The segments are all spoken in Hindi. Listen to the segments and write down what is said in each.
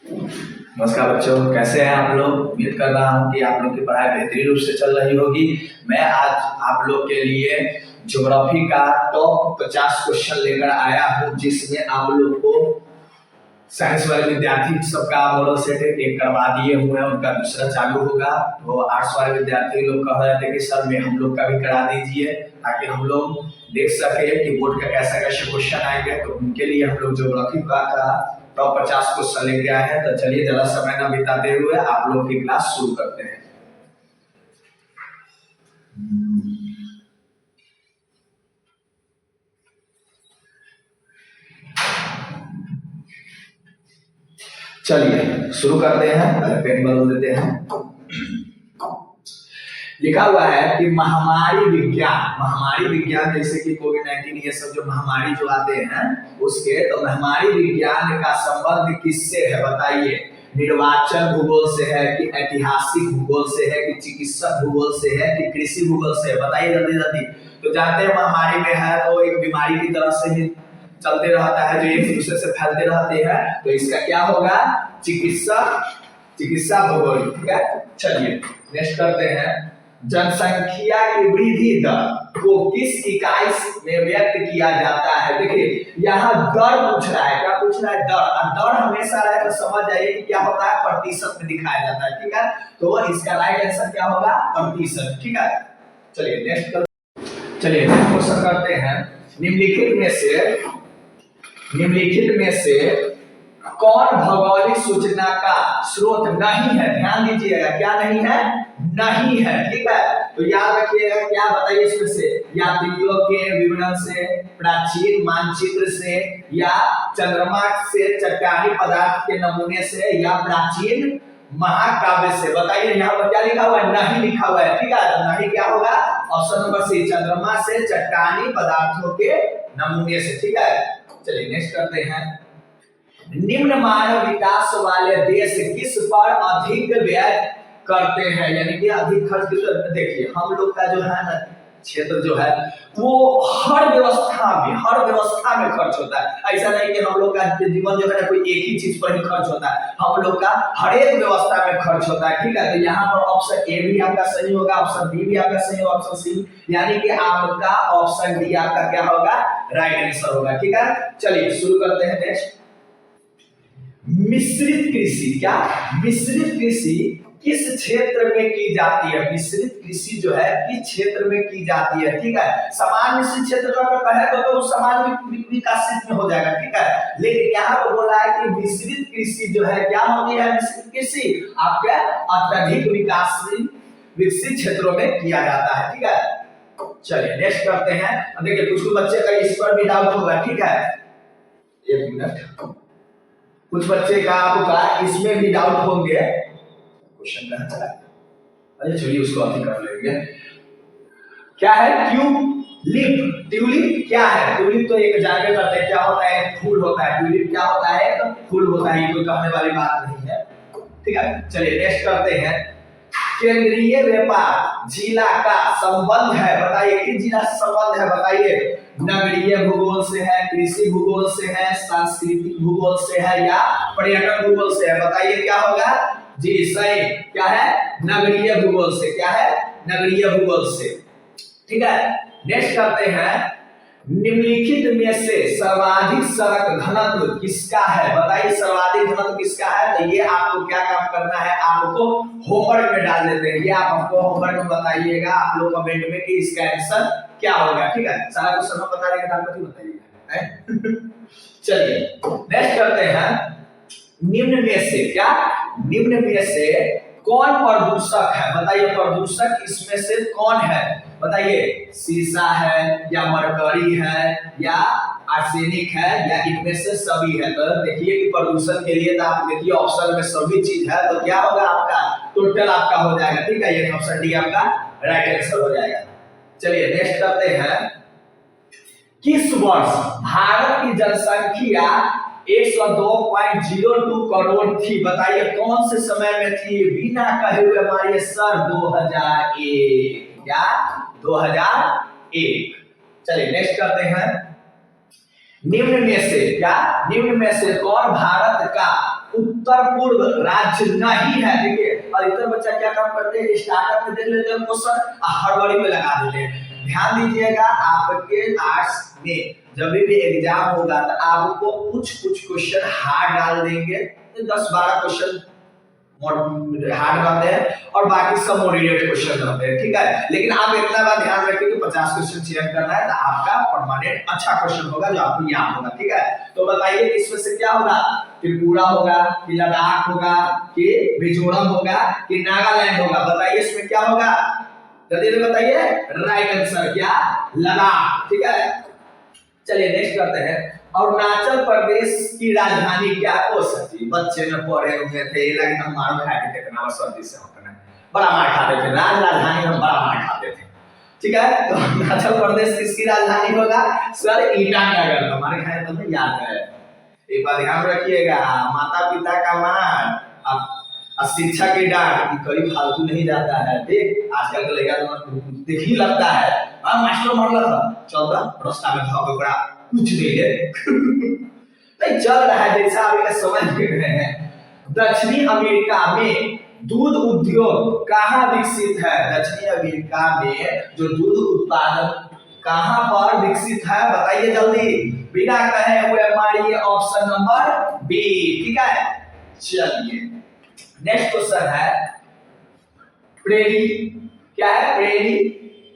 नमस्कार बच्चों, कैसे हैं आप लोग। उम्मीद कर रहा हूं कि आप लोग की पढ़ाई बेहतरीन रूप से चल रही होगी। मैं आज आप लोग के लिए ज्योग्राफी का टॉप 50 क्वेश्चन लेकर आया हूं, जिसमें आप लोग को साइंस वाले विद्यार्थी सबका मॉडल सेट एक करवा दिए हुए हैं, उनका दूसरा चालू होगा। तो आर्ट्स वाले विद्यार्थी लोग कह रहे थे कि सर में हम लोग का भी करा दीजिए, ताकि हम लोग देख सके कि बोर्ड का कैसा कैसे क्वेश्चन आएंगे। तो उनके लिए हम लोग ज्योग्राफी का टॉप 50 क्वेश्चन लेके आए हैं। तो चलिए ज्यादा समय न बिताते हुए आप लोग की क्लास शुरू करते हैं। चलिए शुरू करते हैं। पहले पेन बदल देते हैं। लिखा हुआ है कि महामारी विज्ञान जैसे कि कोविड-19 ये सब जो महामारी जो आते हैं उसके, तो महामारी विज्ञान का संबंध किससे है बताइए। निर्वाचन भूगोल से है कि ऐतिहासिक भूगोल से है कि चिकित्सक भूगोल से है कि कृषि भूगोल से है, बताइए जल्दी जल्दी। तो जानते हैं महामारी में है तो एक बीमारी की तरह से ही चलते रहता है, जो एक दूसरे से फैलते रहते हैं। तो इसका क्या होगा, चिकित्सा भूगोल। ठीक है, चलिए नेक्स्ट करते हैं। जनसंख्या की वृद्धि दर को किस इकाई में व्यक्त किया जाता है। देखिए यहाँ दर पूछ रहा है, क्या पूछ रहा है, दर। दर हमेशा रहे तो समझ जाइए कि क्या होता है, प्रतिशत में दिखाया जाता है। ठीक है, तो इसका राइट आंसर क्या होगा, प्रतिशत। ठीक है, चलिए नेक्स्ट क्वेश्चन करते हैं। निम्नलिखित में से कौन भौगोलिक सूचना का स्रोत नहीं है। ध्यान दीजिएगा, क्या नहीं है, नहीं है। ठीक है, तो याद रखिएगा, क्या बताइए इसमें से, यात्रियों के विवरण से, प्राचीन मानचित्र से, या चंद्रमा से चट्टानी पदार्थ के नमूने से, या प्राचीन महाकाव्य से। बताइए यहाँ पर क्या लिखा हुआ है, नहीं लिखा हुआ है। ठीक है, तो नहीं क्या होगा, ऑप्शन नंबर सी, चंद्रमा से चट्टानी पदार्थों के नमूने से। ठीक है, चलिए नेक्स्ट करते हैं। निम्न मानव विकास वाले देश किस पर अधिक व्यय करते हैं, यानी कि अधिक खर्च किस पर। देखिए हम लोग का जो है ना क्षेत्र जो है वो हर व्यवस्था में खर्च होता है। ऐसा नहीं कि हम लोग का जीवन जो है ना कोई एक ही चीज पर ही खर्च होता है, हम लोग का हर एक व्यवस्था में खर्च होता है। ठीक है, तो यहाँ पर ऑप्शन ए भी आपका सही होगा, ऑप्शन बी भी आपका सही होगा, ऑप्शन सी यानी कि आपका ऑप्शन डी आपका क्या होगा, राइट आंसर होगा। ठीक है, चलिए शुरू करते हैं नेक्स्ट। मिश्रित कृषि, क्या मिश्रित कृषि किस क्षेत्र में की जाती है। मिश्रित कृषि जो है किस क्षेत्र में की जाती है। ठीक है, समान मिश्रित क्षेत्र का कहे तो समान विकासित में हो जाएगा। ठीक है, लेकिन यहाँ पर बोला है कि मिश्रित कृषि जो है क्या होती है, मिश्रित कृषि आपके अत्यधिक विकसित क्षेत्रों में किया जाता है। ठीक है, चलिए नेक्स्ट करते हैं। देखिए कुछ बच्चे का इस पर भी डाउट होगा। ठीक है, एक मिनट, कुछ बच्चे का आपका इसमें भी डाउट होंगे। क्वेश्चन कहां चला गया, अरे चलिए उसको अभी कर लेंगे। क्या है ट्यूलिप। ट्यूलिप क्या है, ट्यूलिप तो एक जानते करते हैं क्या होता है, फूल होता है। ट्यूलिप क्या होता है, तो फूल होता है, कोई कहने वाली बात नहीं है। ठीक है, चलिए नेक्स्ट करते हैं। केंद्रीय व्यापार जिला का संबंध है, बताइए किस जिला से संबंध है, बताइए। नगरीय भूगोल से है, कृषि भूगोल से है, सांस्कृतिक भूगोल से है, या पर्यटन भूगोल से है। बताइए क्या होगा जी, सही क्या है, नगरीय भूगोल से। क्या है, नगरीय भूगोल से। ठीक है, नेक्स्ट करते हैं। निम्नलिखित में से सर्वाधिक सड़क घनत्व किसका है, बताइए सर्वाधिक घनत्व किसका है। तो ये आपको क्या काम करना है, आपको होमवर्क में डाल देते हैं। ये आप हमको होमवर्क में बताइएगा, आप लोग कमेंट में कि इसका आंसर क्या होगा। ठीक है, सारा क्वेश्चन हम बता देंगे, आप भी बताइएगा। चलिए नेक्स्ट करते हैं। निम्न में से, क्या निम्न में से कौन प्रदूषक है, बताइए प्रदूषक इसमें से कौन है, बताइए। शीशा है, या मरकरी है, या आर्सेनिक है, या इनमें से सभी है। तो देखिए कि प्रदूषण के लिए तो आप देखिए ऑप्शन में सभी चीज है, तो क्या होगा आपका टोटल आपका हो जाएगा। ठीक है, ये ऑप्शन डी आपका राइट आंसर हो जाएगा। चलिए नेक्स्ट करते हैं। किस वर्ष भारत की जनसंख्या 102.02 करोड़ थी, बताइए कौन से समय में थी, बिना कहे हुए हमारे सर 2001, क्या 2001। चलिए नेक्स्ट करते हैं। निम्न में से, क्या निम्न में से कौन भारत का उत्तर पूर्व राज्य नहीं है। देखिए अधिकतर बच्चा क्या काम करते हैं, स्टार्टअप में देख लेते हैं क्वेश्चन और हड़बड़ी में लगा देते हैं। ध्यान दीजिएगा, आपके आर्ट्स में जब भी एग्जाम होगा तो आपको कुछ क्वेश्चन हार्ड डाल देंगे, 10-12 क्वेश्चन हार्ड रहते हैं और बाकी सब मॉडरेट क्वेश्चन रहते हैं, ठीक है। लेकिन आप इतना बात ध्यान रखिए कि 50 क्वेश्चन चेक करना है तो आपका परमानेंट अच्छा क्वेश्चन होगा जो आपको याद होगा, ठीक है। तो बताइए इसमें से क्या होगा, त्रिपुरा होगा कि लद्दाख होगा कि मिजोरम होगा कि नागालैंड होगा, बताइए इसमें क्या होगा, जल्दी से बताइए। राइट आंसर क्या, लद्दाख, ठीक है। चलिए नेक्स्ट करते हैं, अरुणाचल प्रदेश की राजधानी क्या हो सकती, बच्चे में पढ़े हुए थे, ये लगे हम मार खाते थे ना, सर्दी से होता है बड़ा मार खाते थे, राजधानी में बड़ा मार खाते थे, ठीक है। तो अरुणाचल प्रदेश किसकी राजधानी होगा सर, ईटानगर, हमारे खाए तो याद है। एक बात ध्यान रखिएगा, माता पिता का मान और शिक्षा की डांट कभी फालतू नहीं जाता है, ठीक। आजकल का लड़का तो देख ही लगता है, मास्टर मर रहा था चौथा रास्ता में भाग बड़ा कुछ नहीं है नहीं चल रहा है जैसा आप समझ रहे हैं। दक्षिणी अमेरिका में दूध उद्योग कहाँ विकसित है, दक्षिणी अमेरिका में जो दूध उत्पादन कहाँ पर विकसित है बताइए जल्दी, बिना कहे हुए मारिए ऑप्शन नंबर बी, ठीक है। चलिए नेक्स्ट क्वेश्चन है, प्रेरी क्या है,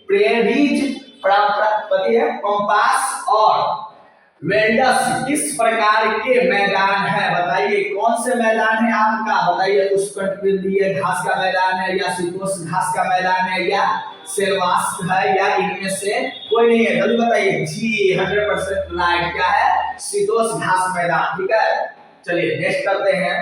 प्रेरीज प्राप्ति है, कंपास और वेल्डस किस प्रकार के मैदान है, बताइए कौन से मैदान है आपका, बताइए उष्णकटिबंधीय घास का मैदान है या शीतोष्ण घास का मैदान है या सेलवास है या इनमें से कोई नहीं है, जल्दी बताइए। जी 100% राइट, क्या है, शीतोष्ण घास मैदान, ठीक है। चलिए नेक्स्ट करते हैं,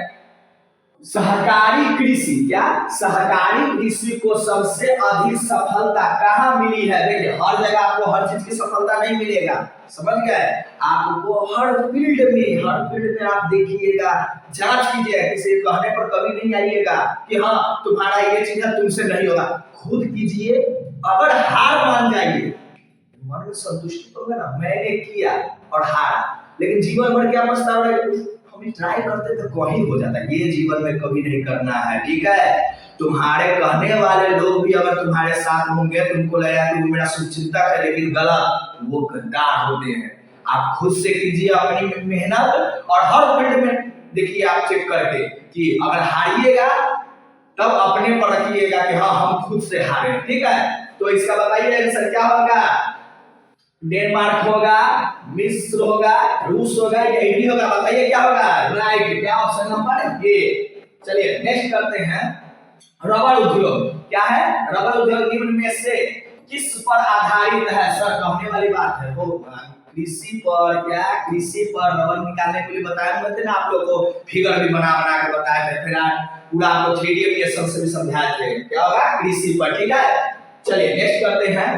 सहकारी कृषि क्या, सहकारी कृषि को सबसे अधिक सफलता कहाँ मिली है, देखिए हर जगह आपको हर चीज की सफलता नहीं मिलेगा, समझ गए, आपको हर फील्ड में आप देखिएगा, जांच कीजिएगा, किसी कहने पर कभी नहीं आइएगा कि हाँ तुम्हारा ये चीज है तुमसे नहीं होगा, खुद कीजिए, अगर हार मान जाइए मन में संतुष्टि होगा ना, मैंने किया और हारा, लेकिन जीवन भर क्या पछतावा है, हम ट्राई करते तो कहीं हो जाता है, ये जीवन में कभी नहीं करना है, ठीक है। तुम्हारे कहने वाले लोग भी अगर तुम्हारे साथ होंगे तुमको लगेगा कि वो मेरा शुभचिंतक है, लेकिन गलत, वो गद्दार होते हैं। आप खुद से कीजिए अपनी मेहनत और हर फील्ड में देखिए आप चेक करके कि अगर हारिएगा तब अपने पर रखिएगा कि हाँ हम खुद से हारे, ठीक है। तो इसका बताइए आंसर क्या होगा, डेनमार्क होगा, मिस्र होगा, रूस होगा या इटली होगा, बताइए क्या होगा, राइट, क्या ऑप्शन नंबर ए। चलिए नेक्स्ट करते हैं, रबर उद्योग क्या है, रबर उद्योग निम्न में से किस पर आधारित है, सर कहने वाली बात है वो कृषि पर, क्या कृषि पर रबर निकालने के लिए बताया थे ना आप लोग को, फिगर भी बना के बताए थे, फिर पूरा आपको 3D एनिमेशन से भी समझाए थे, क्या होगा कृषि पर, ठीक है। चलिए नेक्स्ट करते हैं,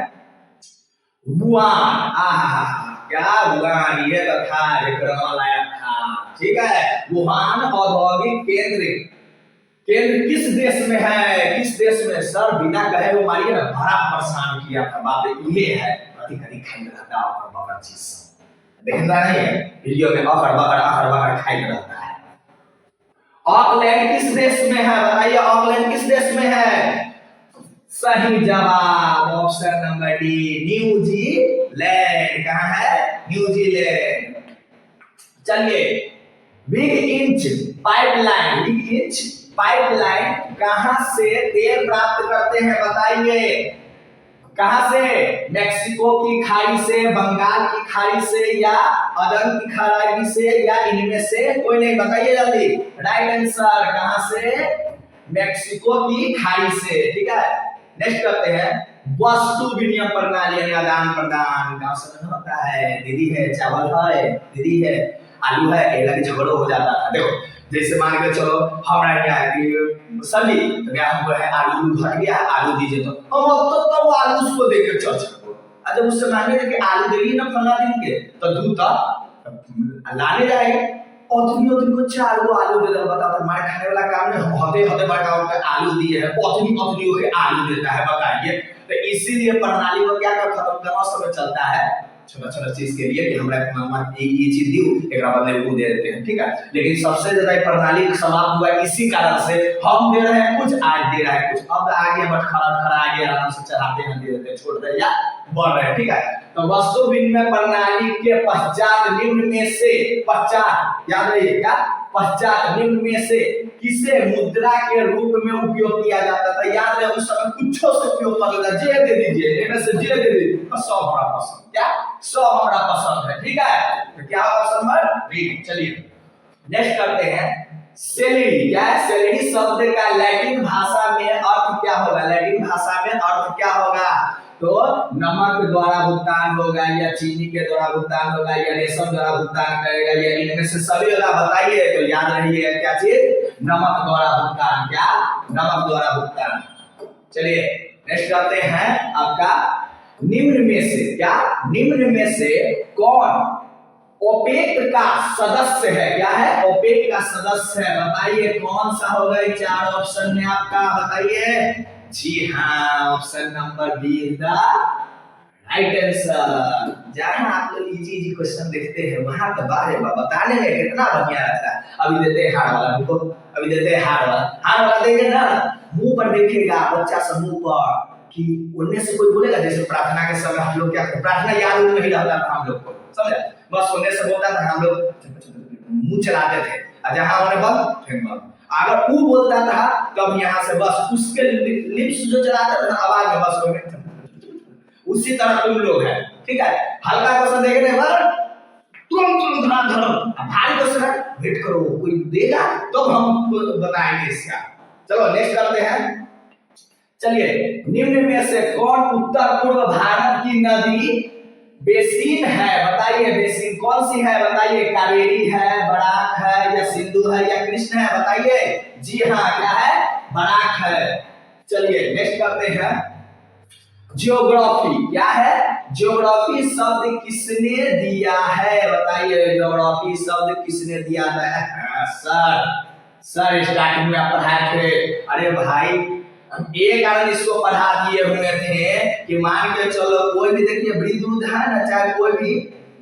वुहान, क्या वुहान, ये तो था लायक था, ठीक है। वुहान औद्योगिक केंद्र किस देश में है, किस देश में, सर बिना कहे वो मारिए ना, बड़ा परेशान किया था, बात ये है, कभी खाई रहता है बकर चीज, देखता नहीं है वीडियो में, बकर खाई रहता है। ऑकलैंड किस देश में है, बताइए ऑकलैंड किस देश में है, सही जवाब ऑप्शन नंबर डी, न्यूजीलैंड, कहां है, न्यूजीलैंड। चलिए बिग इंच पाइपलाइन कहां से तेल प्राप्त करते हैं, बताइए कहां से, मैक्सिको की खाड़ी से, बंगाल की खाड़ी से या अदन की खाड़ी से या इनमें से कोई नहीं, बताइए जल्दी, राइट आंसर कहां से, मैक्सिको की खाड़ी से, ठीक है। नेक्स्ट करते हैं, वस्तु विनिमय प्रणाली यानी आदान प्रदान, गांव समझ होता है, दीदी है चावल है, दीदी है आलू है, कहला के झगड़ो हो जाता था, देखो जैसे मान के चलो हमारा क्या है कि सब्जी तो क्या हमको है आलू घट गया, आलू दीजिए, तो हम तो वो आलू उसको दे के चल सकते, जब उससे मांगे कि आलू देगी ना फला दिन के, तो दूध तक लाने जाएंगे ओतनी को 4 गो आलू दे दो, बताओ हमारे खाने वाला काम में होते बड़का के आलू दिए है, ओतनी के आलू देता है, बताइए। तो इसीलिए प्रणाली को क्या खत्म करना समय चलता है, छोटा छोटा चीज के लिए कि हमरा ये चीज दियो एकरा बदले वो दे देते हैं, ठीक है। लेकिन सबसे ज्यादा प्रणाली समाप्त हुआ इसी कारण से, हम दे रहे हैं कुछ, आज दे रहा है कुछ, अब आगे बट खड़ा खड़ा आगे आराम से चढ़ाते हैं, दे देते हैं, छोड़ दे या बढ़ रहे हैं, ठीक है। तो वस्तु विनिमय प्रणाली के पश्चात निम्न में से, पश्चात याद रहिए क्या, पश्चात निम्न में से किसे मुद्रा के रूप में उपयोग किया जाता था, याद है उस समय कुछ से उपयोग कर लेता, जे दे दीजिए, इनमें से जे दे दीजिए, सब हमारा पसंद, क्या सब हमारा पसंद है, ठीक है। तो क्या ऑप्शन नंबर बी। चलिए नेक्स्ट करते हैं, सैलरी, क्या है, सैलरी शब्द का लैटिन भाषा में अर्थ क्या होगा, लैटिन भाषा में अर्थ क्या होगा, तो नमक द्वारा भुगतान होगा या चीनी के द्वारा भुगतान होगा या रेशम द्वारा भुगतान करेगा या इनमें से सभी होगा, बताइए। तो याद रहिए क्या चीज, नमक द्वारा भुगतान, क्या नमक द्वारा भुगतान। चलिए नेक्स्ट करते हैं आपका, निम्न में से, क्या निम्न में से कौन ओपेक का सदस्य है, क्या है, ओपेक का सदस्य है, बताइए कौन सा होगा, चार ऑप्शन में आपका, बताइए। जी हाँ, option number B is the right answer. जहां आप लोग इजी क्वेश्चन देखते हैं वहां तो बारे बा बताने में कितना बढ़िया रहता है। अभी देते हैं हार्ड वाला, रुको अभी देते हैं हार्ड वाला, हार्ड वाला देंगे ना, मुंह पर देखेगा बच्चा सब मुंह पर, कि उनमें से कोई बोलेगा, जैसे प्रार्थना के समय हम लोग क्या करते, प्रार्थना याद नहीं रहता था हम लोग को, समझे, बस उन्हें से बोलता था, हम लोग मुंह चलाते थे, और जहां उन्हें बंद फिर बंद, अगर वो बोलता था तब यहाँ से बस उसके लिप्स जो चलाता था आवाज में बस उसी तरह तुम लोग है, ठीक है। हल्का क्वेश्चन देख रहे हैं, तुरंत धड़ाधड़, भारी क्वेश्चन है, वेट करो कोई देगा तो हम बताएंगे इसका। चलो नेक्स्ट करते हैं, चलिए निम्न में से कौन उत्तर पूर्व भारत की नदी बेसिन है, बताइए बेसिन कौन सी है, बताइए, कावेरी है, बराक है या सिंधु है या कृष्ण है, बताइए। जी हाँ, क्या है, बराक है। चलिए नेक्स्ट करते हैं, ज्योग्राफी, क्या है, ज्योग्राफी शब्द किसने दिया है, बताइए, ज्योग्राफी शब्द किसने दिया है, सर स्टार्टिंग में आप पढ़ाए थे, अरे भाई एक कारण इसको पढ़ा दिए हुए थे कि मान के चलो कोई भी देखिए वृद्ध वृद्ध है ना, चाहे कोई भी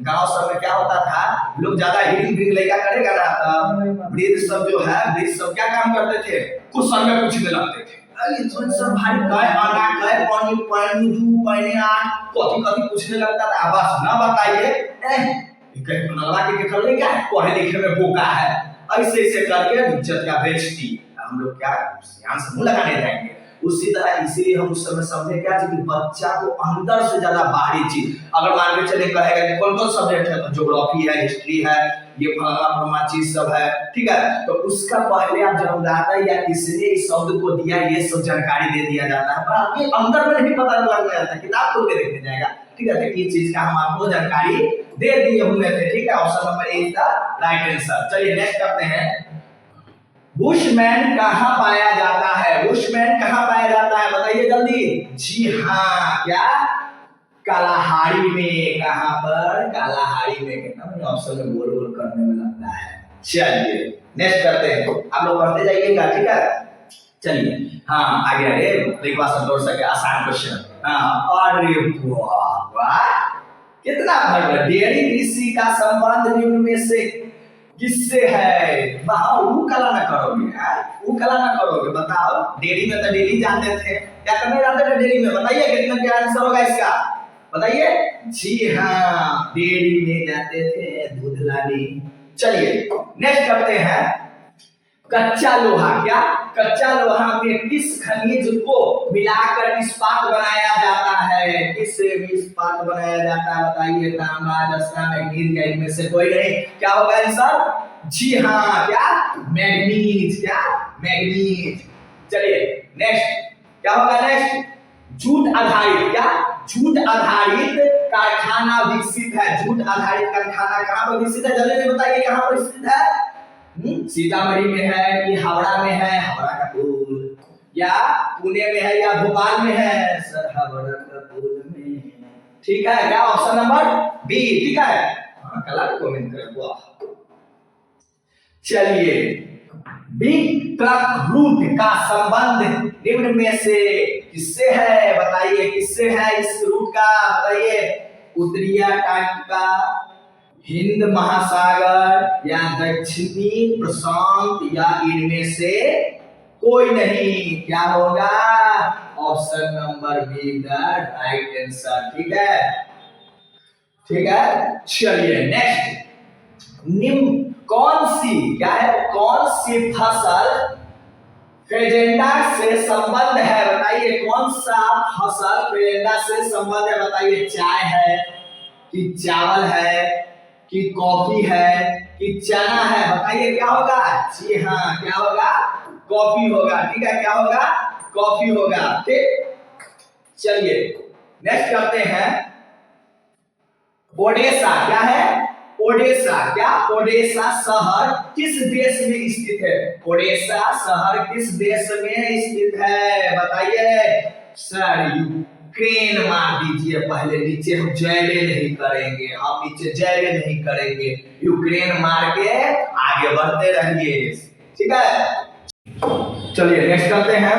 गांव सब में क्या होता था, लोग ज्यादा हिरिंग भिंग लेगा करेगा ना, तब वृद्ध सब जो है, वृद्ध सब क्या काम करते थे, कुछ समय पूछने लगते थे, अरे थोड़ा सा भाई काय आना काय पानी पानी दू पानी आठ कथी कथी पूछने लगता था, बस ना बताइए, कहीं बनवा के कर ले, क्या पढ़े लिखे में बोका है, ऐसे ऐसे करके इज्जत का बेइज्जती, हम लोग क्या ध्यान से मुंह लगाने जाएंगे। उसी तरह इसीलिए हम उस समय समझे क्या कि बच्चा को अंदर से ज्यादा बाहरी चीज, अगर मान के चले कहेगा कि कौन कौन सब्जेक्ट है, तो ज्योग्राफी है, हिस्ट्री है, ये फलाना फलाना चीज सब है, ठीक है, तो उसका पहले आप जन्मदाता या किसने इस शब्द को दिया, ये सब जानकारी दे दिया जाता है, पर ये अंदर में नहीं पता लग जाता है, किताब खोल के देखने जाएगा, ठीक है। तो ये चीज का हम आपको जानकारी दे दिए हुए थे, ठीक है। Option number A is the right answer. चलिए नेक्स्ट करते हैं, बुशमैन कहाँ पाया जाता है, बुशमैन कहाँ पाया जाता है, बताइए जल्दी। जी हाँ, क्या कालाहारी में, कहाँ पर, कालाहारी में, कितना ऑप्शन में गोल गोल करने में लगता है। चलिए नेक्स्ट करते हैं, आप लोग पढ़ते जाइएगा, ठीक है। चलिए हाँ आगे आगे एक बार संतोष सके आसान क्वेश्चन, हाँ अरे वाह कितना भर, डेयरी कृषि का संबंध निम्न में से किससे है, वो कला ना करोगे यार, वो कला ना करोगे, बताओ। डेयरी में तो डेली जाते थे, क्या करने जाते थे डेयरी में, बताइए कितना क्या आंसर होगा इसका, बताइए। जी हाँ, डेयरी में जाते थे दूध लाने। चलिए नेक्स्ट करते हैं, कच्चा लोहा, क्या कच्चा लोहा में किस खनिज को मिलाकर इस्पात बनाया जाता है, किस इस्पात बनाया जाता है, बताइए। तांबा, जस्ता, मैग्नीज या इनमें से कोई नहीं, क्या होगा आंसर। जी हाँ, क्या मैग्नीज, क्या मैग्नीज। चलिए नेक्स्ट क्या होगा, नेक्स्ट जूट आधारित, क्या जूट आधारित कारखाना विकसित है, जूट आधारित कारखाना कहाँ पर विकसित है, जल्दी बताइए कहाँ पर स्थित है। सीतामढ़ी में है कि हावड़ा में है, हावड़ा का पुल, या पुणे में है या भोपाल में है, सर हावड़ा का पुल में, ठीक है। क्या ऑप्शन नंबर बी, ठीक है। हाँ कला को कमेंट करें, वाह। चलिए बिग ट्रक रूट का संबंध निम्न में से किससे है, बताइए किससे है इस रूट का, बताइए। उत्तरी अंटार्कटिका, हिंद महासागर या दक्षिणी प्रशांत या इनमें से कोई नहीं। क्या होगा? Option number be the right answer. ठीक है, ठीक है। चलिए नेक्स्ट, निम्न कौन सी, क्या है, कौन सी फसल फेजेंडा से संबंध है? बताइए कौन सा फसल फेजेंडा से संबंध है? बताइए चाय है कि चावल है कि कॉफी है कि चना है? बताइए क्या होगा? जी हाँ, क्या होगा? कॉफी होगा। ठीक है, क्या होगा? कॉफी होगा। ठीक, चलिए नेक्स्ट करते हैं। ओडेसा, क्या है? ओडेसा, क्या? ओडेसा शहर किस देश में स्थित है? ओडेसा शहर किस देश में स्थित है? बताइए। सर यूक्रेन मार दीजिए पहले, नीचे हम जयवे नहीं करेंगे, हम नीचे जयवे नहीं करेंगे, यूक्रेन मार के आगे बढ़ते रहिए। ठीक है, चलिए नेक्स्ट करते हैं।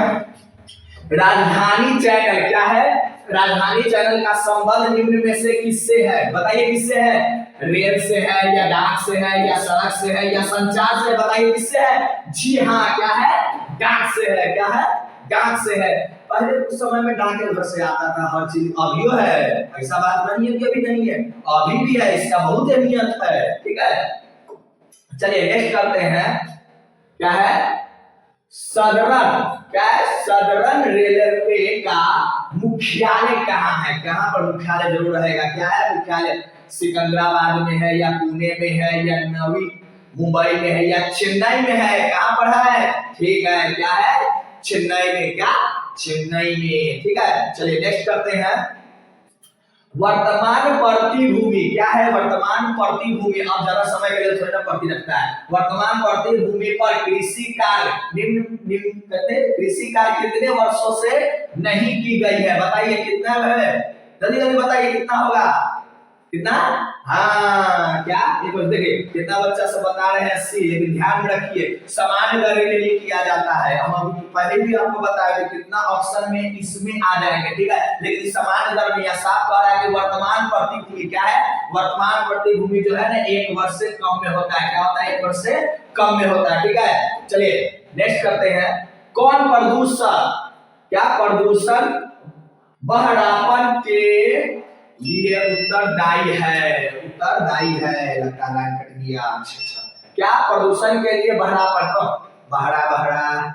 राजधानी चैनल, क्या है? राजधानी चैनल का संबंध निम्न में से किससे है? बताइए किससे है? रेल से है या डाक से है या सड़क से है या संचार से? बताइए किससे है? जी हाँ, क्या है? डाक से है। क्या है? डाक से है। पहले उस समय में डाक घर से आता था हर चीज, अभी है, ऐसा बात नहीं है कि अभी नहीं है, अभी भी है, इसका बहुत अहमियत है। ठीक है, चलिए नेक्स्ट करते हैं। क्या है? सदरन, क्या है? सदरन रेलवे का मुख्यालय कहाँ है? कहाँ पर मुख्यालय जरूर रहेगा? क्या है मुख्यालय? सिकंदराबाद में है या पुणे में है या नवी मुंबई में है या चेन्नई में है? कहाँ पर है? ठीक है, क्या है? चेन्नई में। क्या? चेन्नई में। ठीक है, चलिए नेक्स्ट करते हैं। वर्तमान प्रतिभूमि, क्या है? वर्तमान प्रतिभूमि, अब ज्यादा समय के लिए थोड़ा पढ़ती रखता है। वर्तमान प्रतिभूमि पर कृषि कार्य कृषि कार्य कितने वर्षों से नहीं की गई है? बताइए कितना है? जल्दी जल्दी बताइए कितना होगा? कितना? हाँ, क्या? एक बार देखिए कितना बच्चा सब बता रहे हैं 80, लेकिन ध्यान में रखिए सामान्य दर के लिए किया जाता है। हम अभी पहले भी आपको बताया कि कितना ऑप्शन में इसमें आ जाएंगे। ठीक है, लेकिन सामान्य दर में यह साफ कह रहा है कि वर्तमान प्रतिभूमि, क्या है? वर्तमान प्रतिभूमि जो है ना 1 वर्ष से कम में होता है। क्या होता है? 1 वर्ष से कम में होता है। ठीक है, चलिए नेक्स्ट करते हैं। कौन प्रदूषण, क्या प्रदूषण बहरापन के ये उत्तरदायी है? उत्तरदायी है, लगता लाइन कट गया। अच्छा, क्या प्रदूषण के लिए बहरापन? बहरा बहरा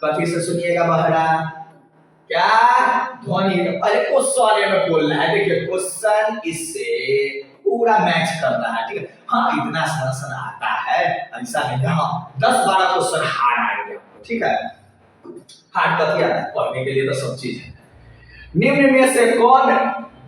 कथी से सुनिएगा? बहरा, क्या? ध्वनि। अरे क्वेश्चन में बोलना है, देखिए क्वेश्चन इससे पूरा मैच कर रहा है। ठीक है, हाँ इतना सरल आता है, ऐसा नहीं। हाँ 10-12 क्वेश्चन हार्ड आएंगे। ठीक है, हार्ड कथी आता है? पढ़ने के लिए तो सब चीज है। निम्न में से कौन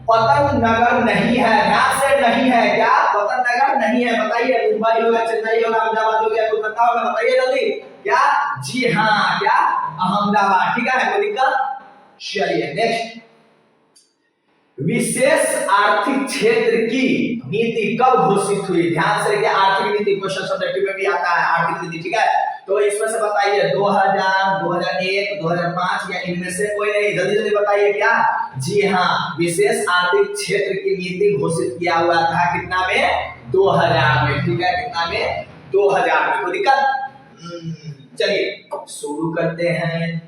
पतन नगर नहीं है? ध्यान से, नहीं है। क्या? पतन नगर नहीं है। बताइए। मुंबई होगा, चेन्नई होगा, अहमदाबाद हो गया, कोलकाता होगा? बताइए जल्दी। क्या? जी हाँ, क्या? अहमदाबाद। ठीक है, कोई दिक्कत? चलिए नेक्स्ट। विशेष आर्थिक क्षेत्र की नीति कब घोषित हुई? ध्यान से देखिए, आर्थिक नीति क्वेश्चन सब्जेक्टिव में भी आता है आर्थिक नीति। ठीक है, तो इसमें से बताइए 2000, 2001, 2005 या इनमें से कोई नहीं? जल्दी जल्दी बताइए। क्या? जी हाँ, विशेष आर्थिक क्षेत्र की नीति घोषित किया हुआ था कितना में? 2000 में। ठीक है, कितना में? 2000 में। कोई दिक्कत? चलिए शुरू करते हैं।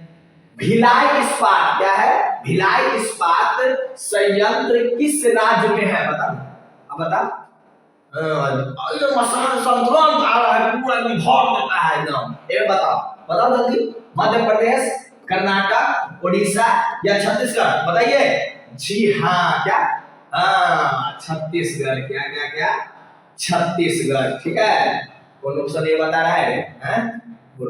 भिलाई इस्पात, क्या है? भिलाई इस्पात संयंत्र किस राज्य में है? बता, अब बता। मसान संतुलन आ रहा है, पूरा विभाग देता है एकदम। ये बताओ, बताओ जल्दी। मध्य प्रदेश, कर्नाटक, उड़ीसा या छत्तीसगढ़? बताइए। जी हाँ, क्या? हाँ छत्तीसगढ़। क्या क्या क्या? छत्तीसगढ़। ठीक है, कौन ऑप्शन ये बता रहा है? तो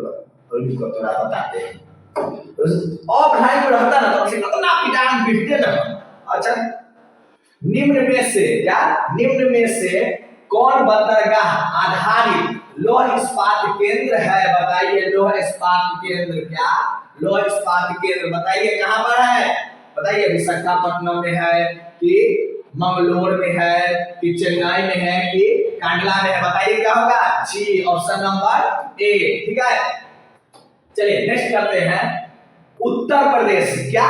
बताते हैं। और पढ़ाई में रहता ना तो कितना पिटान पीटते ना। अच्छा, निम्न में से, क्या? निम्न में से कौन बंदरगाह आधारित लौह इस्पात केंद्र है? बताइए। लौह इस्पात केंद्र, क्या? लौह इस्पात केंद्र बताइए कहां पर है? बताइए। विशाखापट्टनम में है कि मंगलोर में है कि चेन्नई में है कि कांडला में है? बताइए क्या होगा? जी, ऑप्शन नंबर ए। ठीक है, चलिए नेक्स्ट करते हैं। उत्तर प्रदेश, क्या?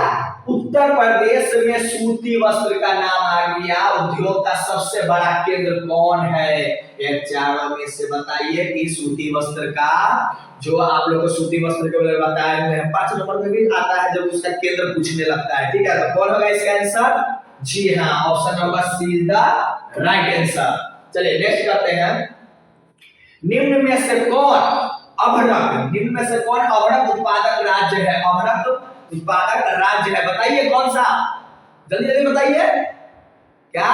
उत्तर प्रदेश में सूती वस्त्र का नाम आ गया। उद्योग का सबसे बड़ा केंद्र कौन है? ये चारों में से बताइए कि सूती वस्त्र का, जो आप लोग को सूती वस्त्र के बारे में बताया हुए हैं, 5 नंबर में भी आता है जब उसका केंद्र पूछने लगता है। ठीक है, तो कौन होगा इसका आंसर? जी हाँ, option number C is the right answer. चलिए नेक्स्ट करते हैं। निम्न में से कौन अभ्रक, निम्न में से कौन अभ्रक उत्पादक राज्य है? अभ्रक उत्पादक राज्य है, बताइए कौन सा? जल्दी जल्दी बताइए। क्या?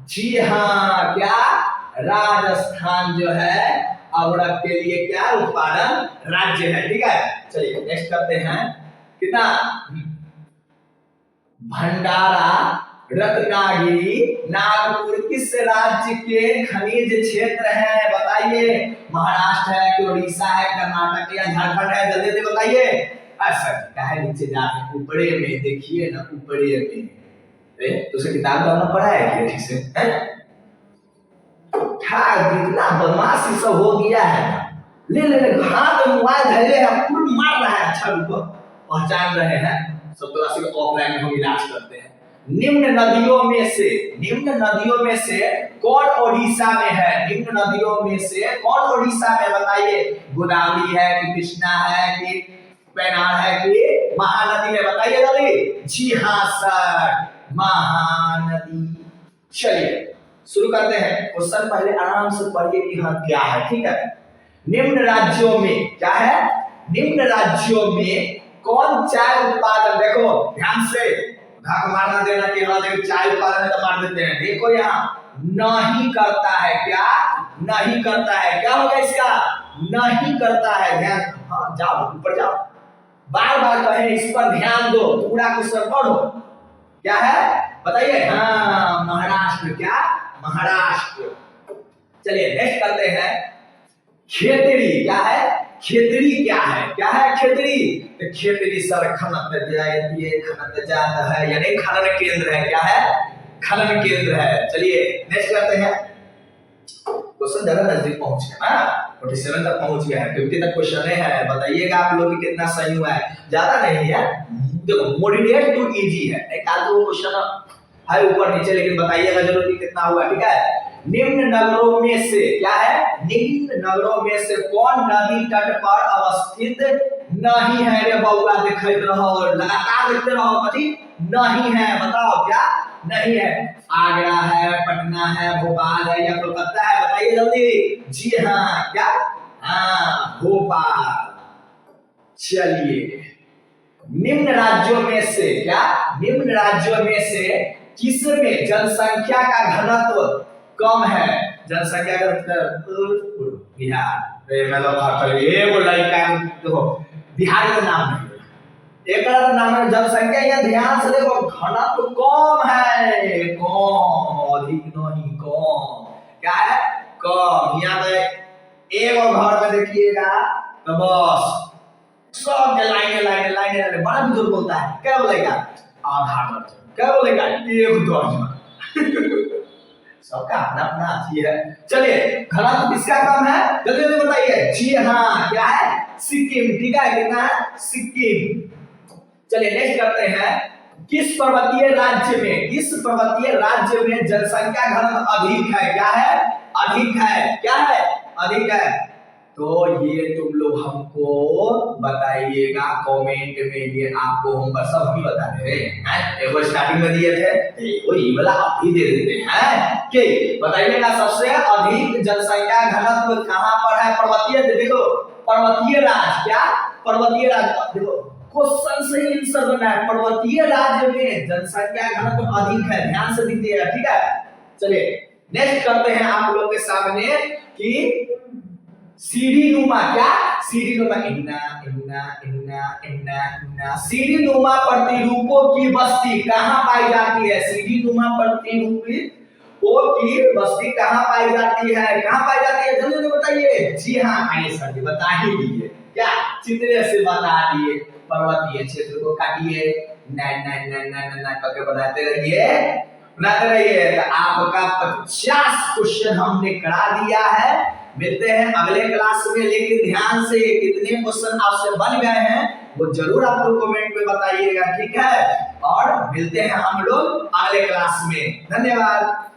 जी हाँ, क्या? राजस्थान जो है अभ्रक के लिए क्या उत्पादन राज्य है। ठीक है, चलिए नेक्स्ट करते हैं। कितना? भंडारा, रत्नागिरी, नागपुर किस राज्य के खनिज क्षेत्र है? बताइए। महाराष्ट्र है कि उड़ीसा है, कर्नाटक या झारखंड है? जल्दी जल्दी बताइए। ऐसा क्या है, नीचे जा रहे हैं, ऊपरे में देखिए ना, ऊपरे में। तो किताब डालना पड़ा है क्या ठीक से? कितना बदमाशी सब हो गया है। ले ले ले, हाथ में मोबाइल धरे हैं, फुल मार रहा है। अच्छा रुको, पहचान रहे हैं सब तो राशि को ऑफलाइन में हम इलाज करते हैं। निम्न नदियों में से कौन ओडिशा में है? निम्न नदियों में से कौन ओडिशा में? बताइए। गोदावरी है कि कृष्णा है कि पेनार है कि महानदी है? बताइए जल्दी। जी हाँ सर, महानदी। चलिए शुरू करते हैं। क्वेश्चन पहले आराम से पढ़िए कि हाँ क्या है। ठीक है, निम्न राज्यों में क्या है? निम्न राज्यों में कौन चाय उत्पादन, देखो ध्यान से, धाक मारना देना कि हाँ देखो चाय उत्पादन है तो मार देते हैं। देखो यहाँ नहीं करता है। क्या नहीं करता है? क्या होगा इसका? नहीं करता है। ध्यान, हाँ जाओ ऊपर जाओ, बार बार कहे इस पर ध्यान दो, पूरा क्वेश्चन पढ़ो। क्या है बताइए? हाँ महाराष्ट्र। क्या? महाराष्ट्र। चलिए नेक्स्ट करते हैं। खेतड़ी क्या है? खेतड़ी क्या है? क्या है खेतड़ी? तो खेतड़ी सर खनन जाता है, यानी खनन केंद्र है। क्या है? खनन केंद्र है। चलिए नेक्स्ट करते हैं। क्वेश्चन ज्यादा नजदीक पहुंच गया ना, 47 तक पहुंच गया है, 50 तक क्वेश्चन है। बताइएगा आप लोग कितना सही हुआ है। ज्यादा नहीं है, देखो मॉडरेट टू इजी है। एक आध दो क्वेश्चन है ऊपर नीचे, लेकिन बताइएगा जरूर कि कितना हुआ। ठीक है, निम्न नगरों में से क्या है? निम्न नगरों में से कौन नदी तट पर अवस्थित नहीं है? रे बउआ देखते रहो, लगातार देखते रहो, कथी नहीं है? बताओ क्या नहीं है? आगरा है, पटना है, भोपाल है या कोलकाता है? बताइए जल्दी। जी हाँ, क्या? हाँ भोपाल। चलिए निम्न राज्यों में से क्या? निम्न राज्यों में से किसमें जनसंख्या का घनत्व कम है? जनसंख्या का बिहार। एगो लड़का देखो, बिहार का नाम नहीं, एक नाम है जनसंख्या। या ध्यान से देखो, घनत्व कम है, कम, अधिक नहीं, कम। क्या है? कम। यहाँ पे एक घर में देखिएगा तो बस सब के लाइने बड़ा बुजुर्ग बोलता है। क्या बोलेगा? आधा दर्जन। क्या बोलेगा? एक दर्जन। सबका अपना अपना अच्छी है। चलिए घनत्व किसका कम है? जल्दी जल्दी बताइए। जी हाँ, क्या है? सिक्किम। ठीक है, कितना है? सिक्किम। चलिए नेक्स्ट करते हैं। किस पर्वतीय राज्य में जनसंख्या घनत्व अधिक है? क्या है? अधिक है। क्या है? अधिक है। तो ये तुम लोग हमको बताइएगा कमेंट में। ये आपको हम सब भी बता दे रहे हैं। एक बार स्टार्टिंग में दिए थे, तो ये वाला आप ही दे देते हैं कि बताइएगा सबसे अधिक जनसंख्या घनत्व कहां पर है? पर्वतीय, देखो पर्वतीय राज्य। क्या? पर्वतीय राज्य। देखो क्वेश्चन से ही आंसर देना है। पर्वतीय राज्य में जनसंख्या घनत्व अधिक है, ध्यान से दीजिएगा। ठीक है, चलिए नेक्स्ट करते हैं आप लोग के सामने कि सीढ़ी नुमा। क्या? सीढ़ी नुमा, सीढ़ी नुमा प्रतिरूपों की बस्ती कहाँ पाई जाती है? सीढ़ी नुमा प्रतिरूपों की बस्ती कहाँ पाई जाती है? कहाँ पाई जाती है? जल्दी जल्दी बताइए। जी हाँ, आइए सर जी बता ही दिए। क्या? चित्र से बता दिए। पर्वतीय क्षेत्र को काटिए, करके बनाते रहिए। तो आपका 50 क्वेश्चन हमने करा दिया है। मिलते हैं अगले क्लास में, लेकिन ध्यान से कितने क्वेश्चन आपसे बन गए हैं वो जरूर आप लोग कमेंट में बताइएगा। ठीक है। और मिलते हैं हम लोग अगले क्लास में। धन्यवाद।